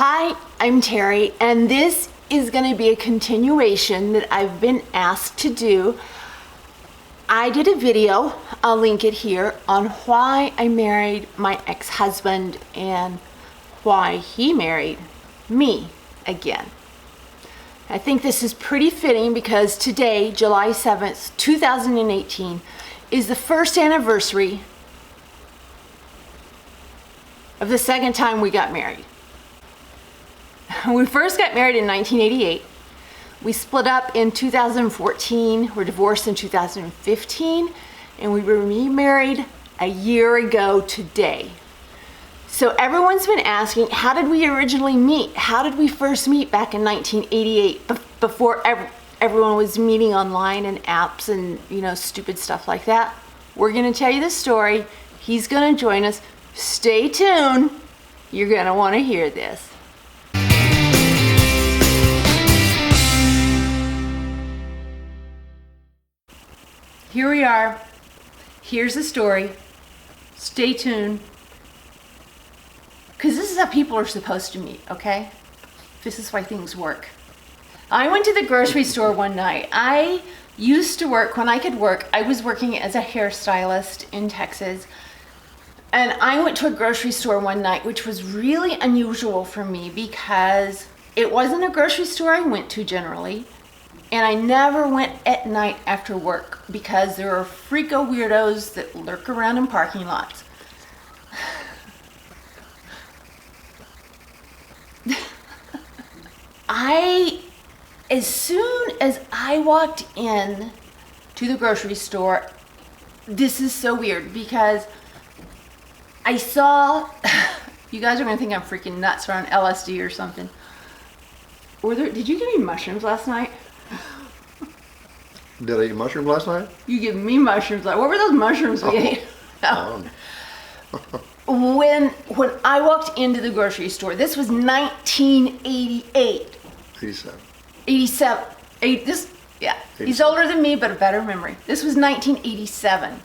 Hi, I'm Terry, and this is going to be a continuation that I've been asked to do. I did a video, I'll link it here, on why I married my ex-husband and why he married me again. I think this is pretty fitting because today, July 7th, 2018, is the first anniversary of the second time we got married. We first got married in 1988. We split up in 2014. We're divorced in 2015, and we were remarried a year ago today. So everyone's been asking, how did we originally meet? How did we first meet back in 1988 before everyone was meeting online and apps and, stupid stuff like that? We're going to tell you the story. He's going to join us. Stay tuned. You're going to want to hear this. Here we are. Here's the story. Stay tuned. Because this is how people are supposed to meet, okay? This is why things work. I went to the grocery store one night. I used to work, when I could work, I was working as a hairstylist in Texas. And I went to a grocery store one night, which was really unusual for me because it wasn't a grocery store I went to generally. And I never went at night after work because there are freako weirdos that lurk around in parking lots. As soon as I walked in to the grocery store, this is so weird because I saw, you guys are gonna think I'm freaking nuts or on LSD or something. Did you give me mushrooms last night? Did I eat mushrooms last night? You give me mushrooms. What were those mushrooms we ate? When I walked into the grocery store, this was 1988. 87. 87. Yeah. 87. He's older than me, but a better memory. This was 1987.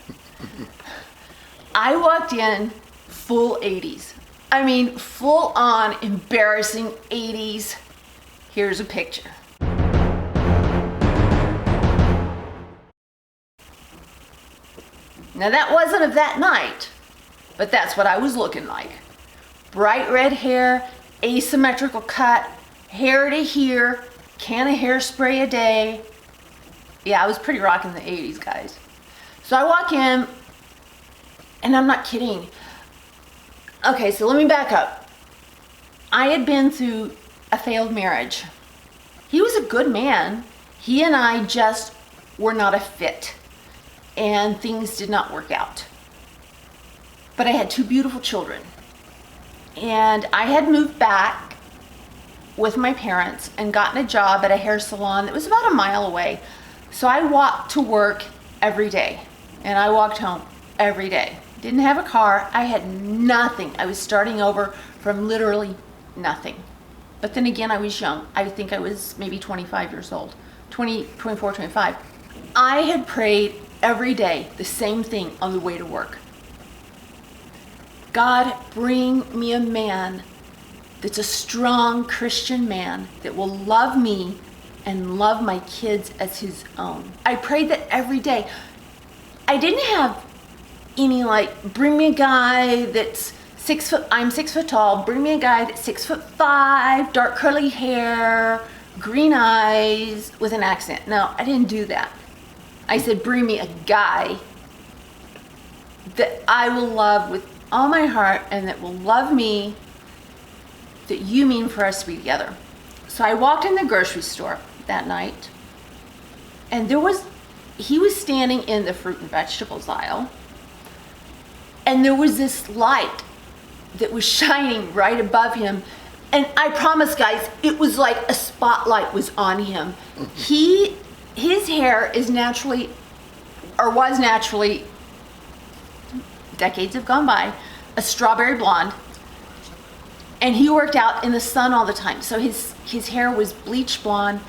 I walked in full 80s. I mean, full on embarrassing 80s. Here's a picture. Now that wasn't of that night, but that's what I was looking like. Bright red hair, asymmetrical cut, hair to here, can of hairspray a day. Yeah, I was pretty rocking the 80s, guys. So I walk in, and I'm not kidding. Okay, so let me back up. I had been through a failed marriage. He was a good man. He and I just were not a fit. And things did not work out. But I had two beautiful children. And I had moved back with my parents and gotten a job at a hair salon that was about a mile away. So I walked to work every day. And I walked home every day. Didn't have a car. I had nothing. I was starting over from literally nothing. But then again, I was young. I think I was maybe 25 years old. 24, 25. I had prayed every day the same thing on the way to work. God, bring me a man that's a strong Christian man that will love me and love my kids as his own. I prayed that every day. I didn't have any bring me a guy that's 6 foot, I'm 6 foot tall, bring me a guy that's 6'5", dark curly hair, green eyes, with an accent. No, I didn't do that. I said, bring me a guy that I will love with all my heart and that will love me, that you mean for us to be together. So I walked in the grocery store that night, and he was standing in the fruit and vegetables aisle, and there was this light that was shining right above him. And I promise, guys, it was like a spotlight was on him. His hair is naturally, or was naturally, decades have gone by, a strawberry blonde. And he worked out in the sun all the time. So his hair was bleach blonde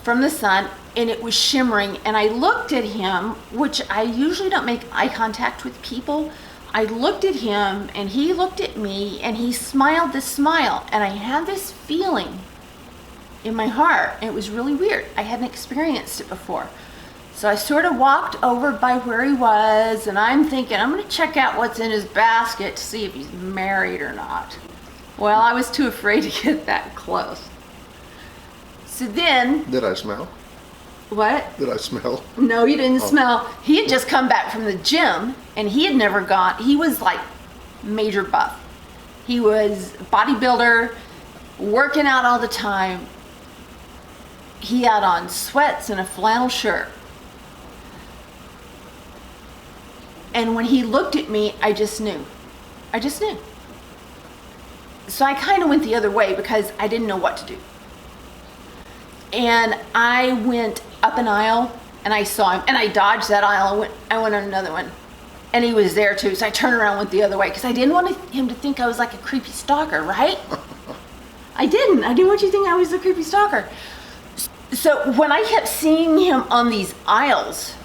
from the sun, and it was shimmering. And I looked at him, which I usually don't make eye contact with people. I looked at him and he looked at me and he smiled this smile, and I had this feeling in my heart. It was really weird. I hadn't experienced it before. So I sort of walked over by where he was, and I'm thinking, I'm going to check out what's in his basket to see if he's married or not. Well, I was too afraid to get that close. So then... Did I smell? What? Did I smell? No, you didn't smell. He had just come back from the gym, and he had never gone. He was like major buff. He was bodybuilder, working out all the time. He had on sweats and a flannel shirt. And when he looked at me, I just knew. I just knew. So I kind of went the other way because I didn't know what to do. And I went up an aisle and I saw him, and I dodged that aisle. I went on another one, and he was there too. So I turned around and went the other way because I didn't want him to think I was like a creepy stalker, right? I didn't want you to think I was a creepy stalker. So when I kept seeing him on these aisles,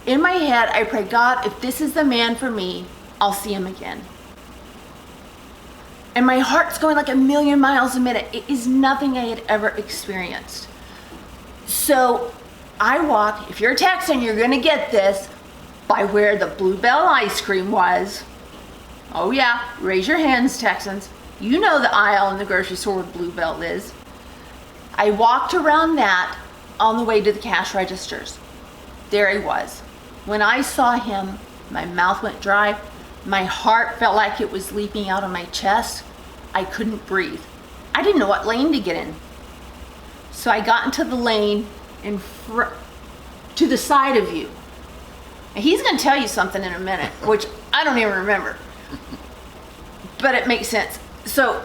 in my head, I prayed, God, if this is the man for me, I'll see him again. And my heart's going like a million miles a minute. It is nothing I had ever experienced. So I walk, if you're a Texan, you're gonna get this, by where the Bluebell ice cream was. Oh yeah, raise your hands, Texans. You know the aisle in the grocery store where Bluebell is. I walked around that on the way to the cash registers. There he was. When I saw him, my mouth went dry. My heart felt like it was leaping out of my chest. I couldn't breathe. I didn't know what lane to get in. So I got into the lane to the side of you. And he's going to tell you something in a minute, which I don't even remember. But it makes sense. So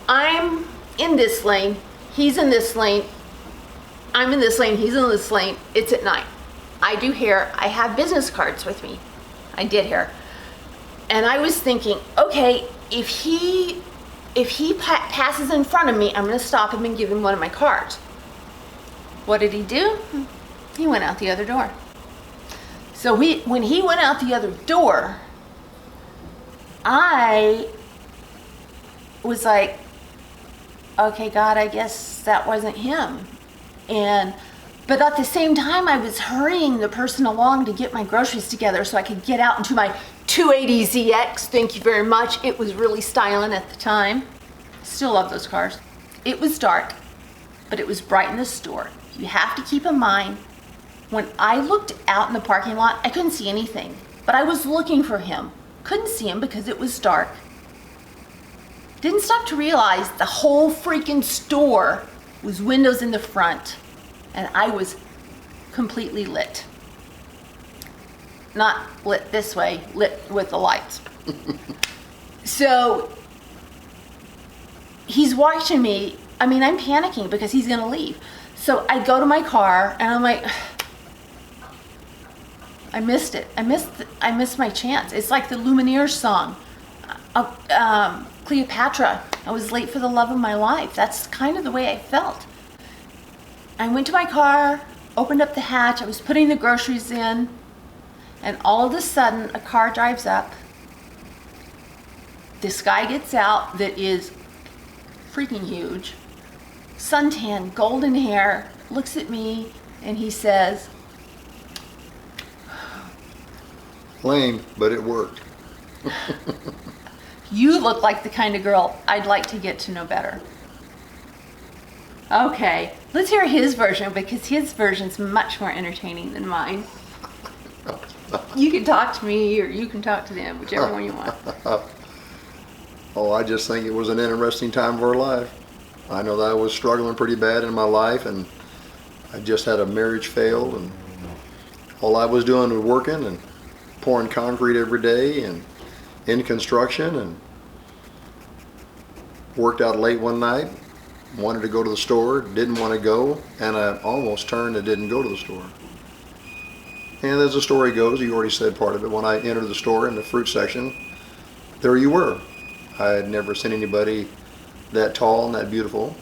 I'm in this lane. He's in this lane. I'm in this lane. He's in this lane. It's at night. I do hair. I have business cards with me. I did hair. And I was thinking, okay, if he passes in front of me, I'm going to stop him and give him one of my cards. What did he do? He went out the other door. So when he went out the other door, I was like, okay, God, I guess that wasn't him. But at the same time, I was hurrying the person along to get my groceries together so I could get out into my 280ZX. Thank you very much. It was really styling at the time. Still love those cars. It was dark, but it was bright in the store. You have to keep in mind, when I looked out in the parking lot, I couldn't see anything, but I was looking for him. Couldn't see him because it was dark. Didn't stop to realize the whole freaking store was windows in the front, and I was completely lit. Not lit this way, lit with the lights. So he's watching me. I mean, I'm panicking because he's gonna leave. So I go to my car and I'm like, I missed it. I missed my chance. It's like the Lumineers song, Cleopatra. I was late for the love of my life. That's kind of the way I felt. I went to my car, opened up the hatch. I was putting the groceries in, and all of a sudden, a car drives up. This guy gets out that is freaking huge, suntan, golden hair, looks at me, and he says, Lame, but it worked. "You look like the kind of girl I'd like to get to know better." Okay, let's hear his version, because his version's much more entertaining than mine. You can talk to me or you can talk to them, whichever one you want. Oh, I just think it was an interesting time of our life. I know that I was struggling pretty bad in my life, and I just had a marriage fail, and all I was doing was working and pouring concrete every day and in construction, and worked out late one night, wanted to go to the store, didn't want to go, and I almost turned and didn't go to the store. And as the story goes, you already said part of it, when I entered the store in the fruit section, there you were. I had never seen anybody that tall and that beautiful,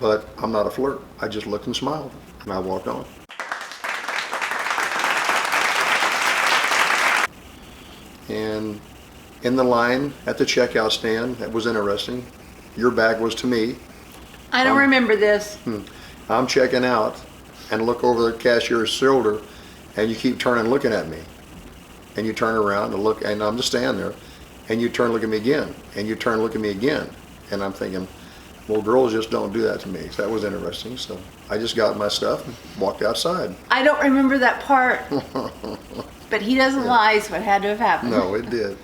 but I'm not a flirt. I just looked and smiled, and I walked on. And in the line at the checkout stand, that was interesting. Your back was to me. I don't remember this. I'm checking out and look over the cashier's shoulder, and you keep turning looking at me. And you turn around and look, and I'm just standing there, and you turn and look at me again, and you turn and look at me again. And I'm thinking, well, girls just don't do that to me. So that was interesting. So I just got my stuff and walked outside. I don't remember that part. But he doesn't lie, so it had to have happened. No, it did.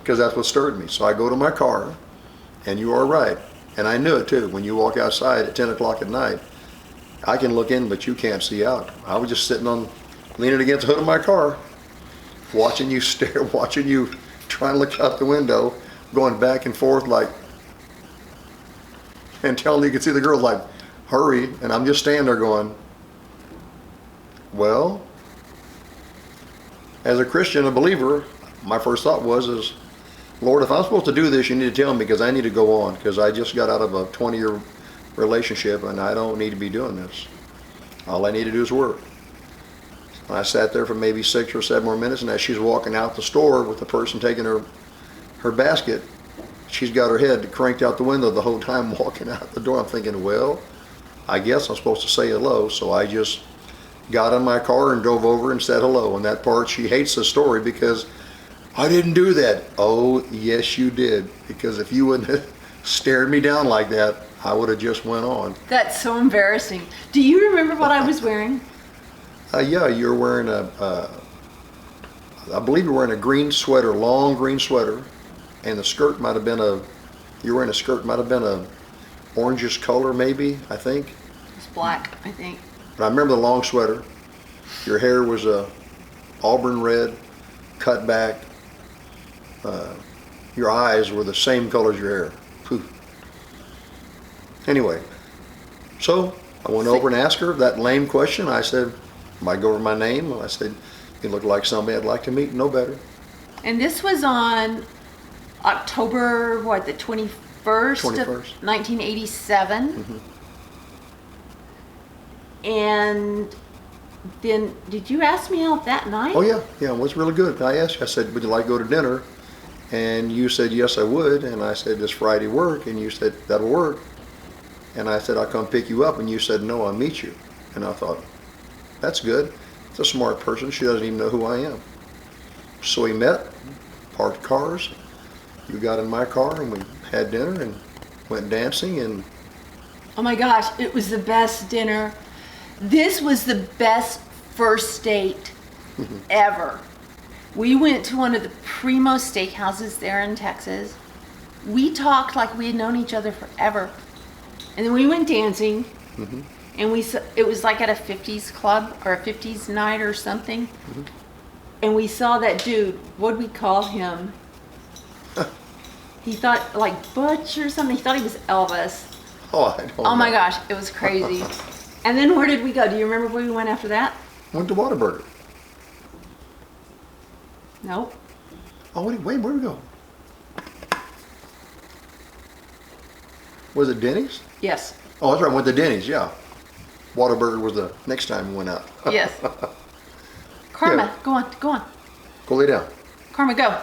Because that's what stirred me. So I go to my car, and you are right. And I knew it too. When you walk outside at 10 o'clock at night, I can look in, but you can't see out. I was just sitting leaning against the hood of my car, watching you stare, watching you trying to look out the window, going back and forth and telling you could see the girls like, hurry. And I'm just standing there going, well, as a Christian, a believer, my first thought was, Lord, if I'm supposed to do this, you need to tell me, because I need to go on, because I just got out of a 20-year relationship and I don't need to be doing this. All I need to do is work. I sat there for maybe 6 or 7 more minutes, and as she's walking out the store with the person taking her basket, she's got her head cranked out the window the whole time walking out the door. I'm thinking, well, I guess I'm supposed to say hello, so I just got in my car and drove over and said hello. And that part, she hates the story because I didn't do that. Oh, yes, you did. Because if you wouldn't have stared me down like that, I would have just went on. That's so embarrassing. Do you remember what I was wearing? Yeah, you're wearing I believe you're wearing a green sweater, long green sweater, and the skirt might have been you were wearing a skirt, might have been a orangish color maybe, I think. It's black, I think. But I remember the long sweater. Your hair was auburn red, cut back. Your eyes were the same color as your hair. Poof. Anyway, so I went over and asked her that lame question. I said, I go over my name. I said, you look like somebody I'd like to meet, no better. And this was on October, the 21st, 21st. of 1987. Mm-hmm. And then, did you ask me out that night? Oh yeah, it was really good. I asked you, I said, would you like to go to dinner? And you said, yes, I would. And I said, does Friday work? And you said, that'll work. And I said, I'll come pick you up. And you said, no, I'll meet you. And I thought, that's good. It's a smart person. She doesn't even know who I am. So we met, parked cars. You got in my car and we had dinner and went dancing. And oh my gosh, it was the best dinner. This was the best first date ever. We went to one of the primo steakhouses there in Texas. We talked like we had known each other forever. And then we went dancing. Mm-hmm. And it was like at a 50s club or a 50s night or something. Mm-hmm. And we saw that dude, what'd we call him? He thought like Butch or something. He thought he was Elvis. oh, I don't know. Oh my gosh, it was crazy. And then where did we go? Do you remember where we went after that? Went to Whataburger. Nope. Oh, wait, where'd we go? Was it Denny's? Yes. Oh, that's right, went to Denny's, yeah. Whataburger was the next time we went out. Yes. Karma, Yeah. go on. Go lay down. Karma, go.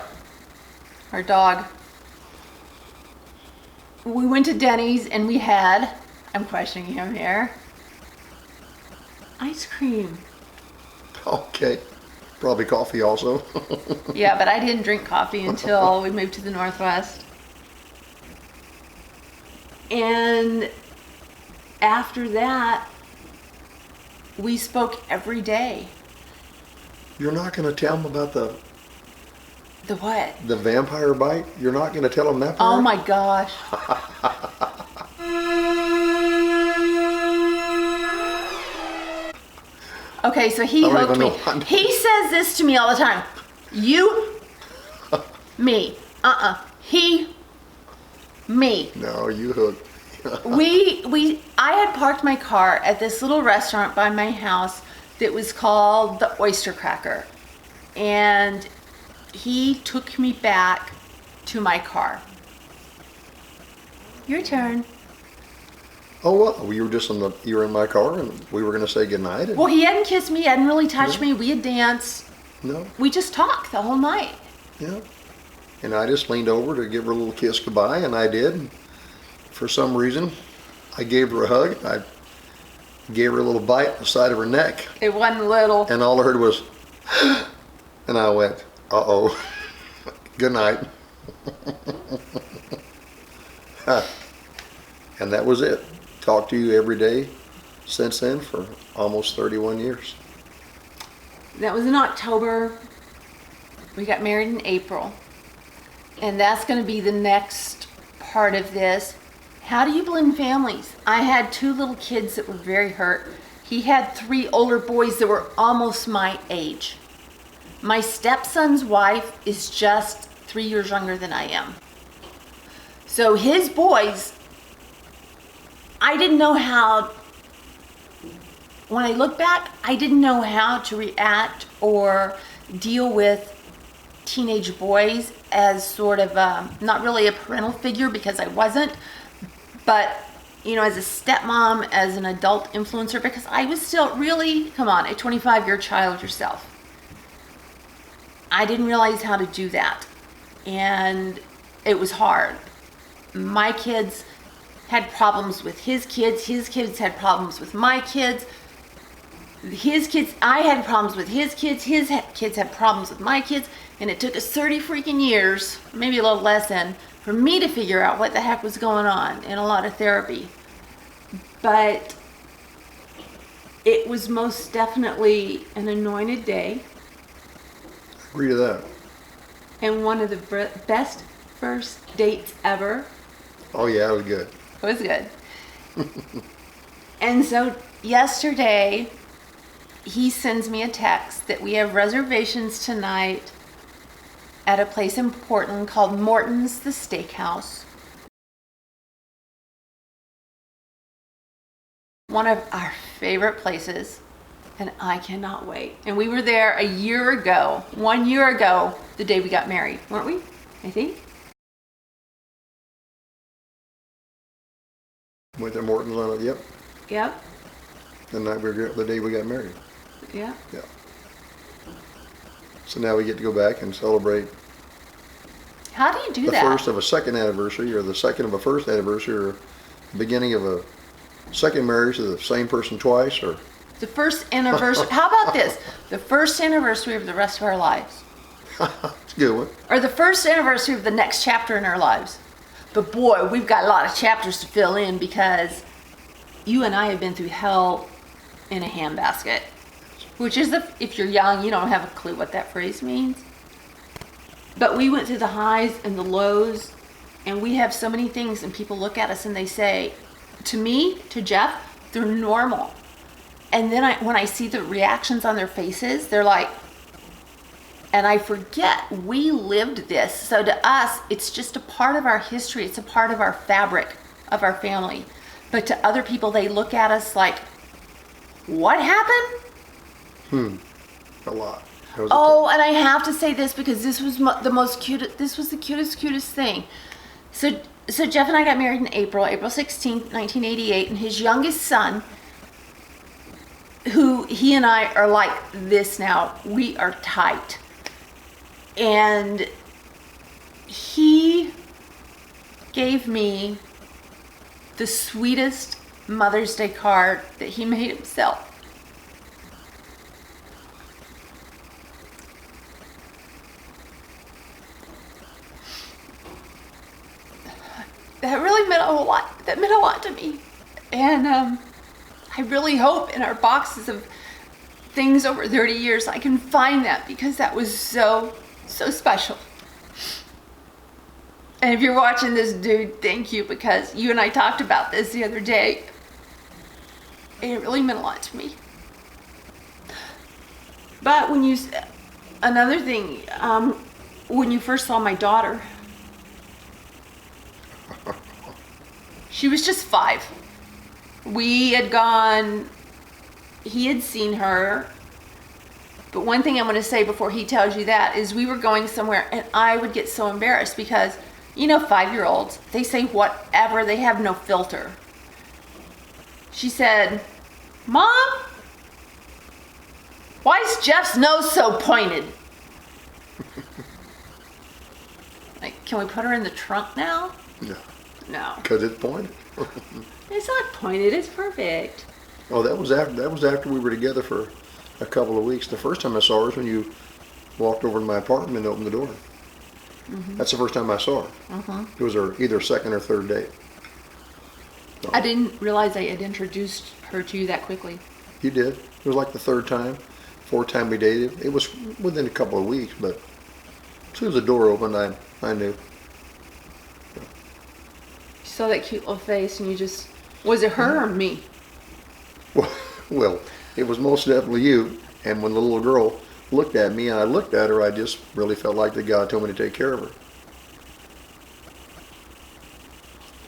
Our dog. We went to Denny's and we had, I'm questioning him here, ice cream. Okay. Probably coffee also. Yeah, but I didn't drink coffee until we moved to the Northwest. And after that, we spoke every day. You're not going to tell them about the what? the vampire bite? You're not going to tell them that part? Oh my gosh. Okay, so he I don't hooked even me. know. He says this to me all the time. You, me. He, me. No, you hooked. I had parked my car at this little restaurant by my house that was called the Oyster Cracker. And he took me back to my car. Your turn. Oh, well, you were in my car and we were going to say goodnight. And, Well, he hadn't kissed me, he hadn't really touched me. We had danced. no? We just talked the whole night. Yeah. And I just leaned over to give her a little kiss goodbye, and I did. For some reason, I gave her a hug. I gave her a little bite on the side of her neck. It wasn't little. And all I heard was, and I went, uh-oh, good night. And that was it. Talked to you every day since then for almost 31 years. That was in October. We got married in April. And that's going to be the next part of this. How do you blend families? I had 2 little kids that were very hurt. He had 3 older boys that were almost my age. My stepson's wife is just 3 years younger than I am. So his boys, I didn't know how, when I look back, I didn't know how to react or deal with teenage boys as sort of not really a parental figure, because I wasn't, but you know, as a stepmom, as an adult influencer, because I was still really, come on, a 25-year child yourself. I didn't realize how to do that, and it was hard. My kids had problems with his kids had problems with my kids. I had problems with his kids had problems with my kids, and it took us 30 freaking years, maybe a little less than, for me to figure out what the heck was going on, and a lot of therapy. But it was most definitely an anointed day. Agree to that. And one of the best first dates ever. Oh yeah, it was good. It was good. And so yesterday, he sends me a text that we have reservations tonight at a place in Portland called Morton's the Steakhouse. One of our favorite places, and I cannot wait. And we were there 1 year ago, the day we got married, weren't we? I think. Went to Morton's on it, yep. Yep. The day we got married. Yeah. Yeah. So now we get to go back and celebrate How do you do the that? first of a second anniversary, or the second of a first anniversary, or the beginning of a second marriage to the same person twice, or The first anniversary. How about this? The first anniversary of the rest of our lives. it's a good one. Or the first anniversary of the next chapter in our lives. But boy, we've got a lot of chapters to fill in, because you and I have been through hell in a handbasket. Which is, if you're young, you don't have a clue what that phrase means. But we went through the highs and the lows, and we have so many things, and people look at us and they say, to me, to Jeff, they're normal. And then when I see the reactions on their faces, they're like, and I forget we lived this. So to us, it's just a part of our history. It's a part of our fabric of our family. But to other people, they look at us like, what happened? A lot. Oh, and I have to say this, because this was the cutest thing. So Jeff and I got married in April 16th, 1988, and his youngest son, who he and I are like this now, we are tight. And he gave me the sweetest Mother's Day card that he made himself. That really meant a whole lot. That meant a lot to me. And I really hope in our boxes of things over 30 years I can find that, because that was so special. And if you're watching this, dude, thank you, because you and I talked about this the other day, and it really meant a lot to me. But another thing, when you first saw my daughter, she was just 5. He had seen her. But one thing I'm going to say before he tells you that is, we were going somewhere, and I would get so embarrassed, because, 5-year-olds, they say whatever, they have no filter. She said, "Mom, why is Jeff's nose so pointed?" Can we put her in the trunk now? No, No. because it's pointed. It's not pointed. It's perfect. Oh, that was after we were together for a couple of weeks. The first time I saw her was when you walked over to my apartment and opened the door. That's the first time I saw her. It was her either second or third date. So, I didn't realize I had introduced her to you that quickly. you did. It was like the third time, fourth time we dated. It was within a couple of weeks, but as soon as the door opened, I knew. You saw that cute little face and you just... Was it her or me? Well, it was most definitely you. And when the little girl looked at me and I looked at her, I just really felt like that God told me to take care of her.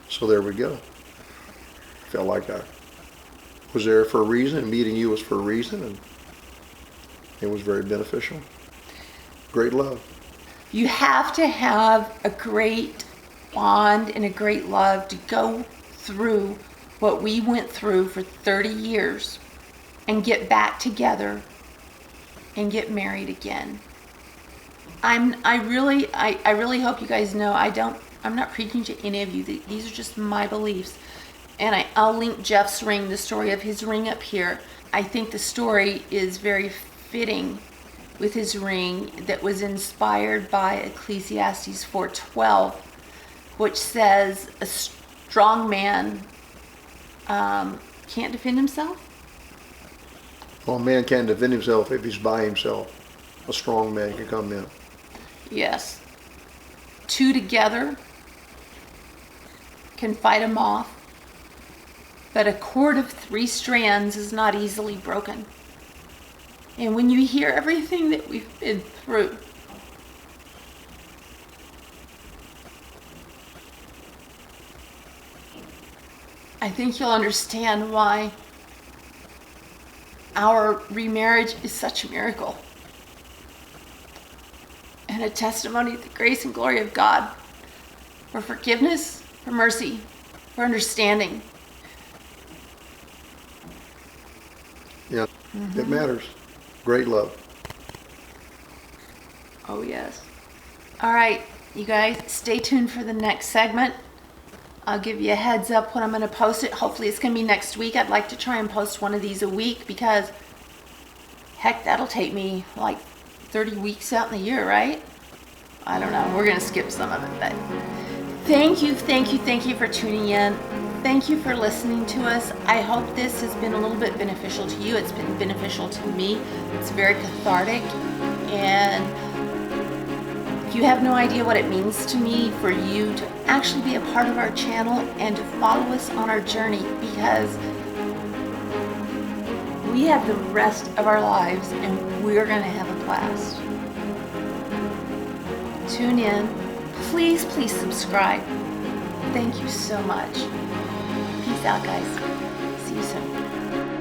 So there we go. Felt like I was there for a reason, and meeting you was for a reason, and it was very beneficial. Great love. You have to have a great bond and a great love to go through what we went through for 30 years and get back together and get married again. I really hope you guys know I'm not preaching to any of you. These are just my beliefs. And I'll link Jeff's ring, the story of his ring up here. I think the story is very fitting with his ring that was inspired by Ecclesiastes 4:12, which says a strong man can't defend himself. Well, a man can't defend himself if he's by himself. A strong man can come in. Yes. Two together can fight him off, but a cord of 3 strands is not easily broken. And when you hear everything that we've been through, I think you'll understand why our remarriage is such a miracle and a testimony of the grace and glory of God, for forgiveness, for mercy, for understanding. Yeah, It matters. Great love. Oh, yes. All right, you guys, stay tuned for the next segment. I'll give you a heads up when I'm going to post it. Hopefully it's going to be next week. I'd like to try and post one of these a week because, heck, that'll take me like 30 weeks out in the year, right? I don't know. We're going to skip some of it, but thank you for tuning in. Thank you for listening to us. I hope this has been a little bit beneficial to you. It's been beneficial to me. It's very cathartic, and you have no idea what it means to me for you to actually be a part of our channel and to follow us on our journey, because we have the rest of our lives and we're going to have a blast. Tune in. Please subscribe. Thank you so much. Peace out, guys. See you soon.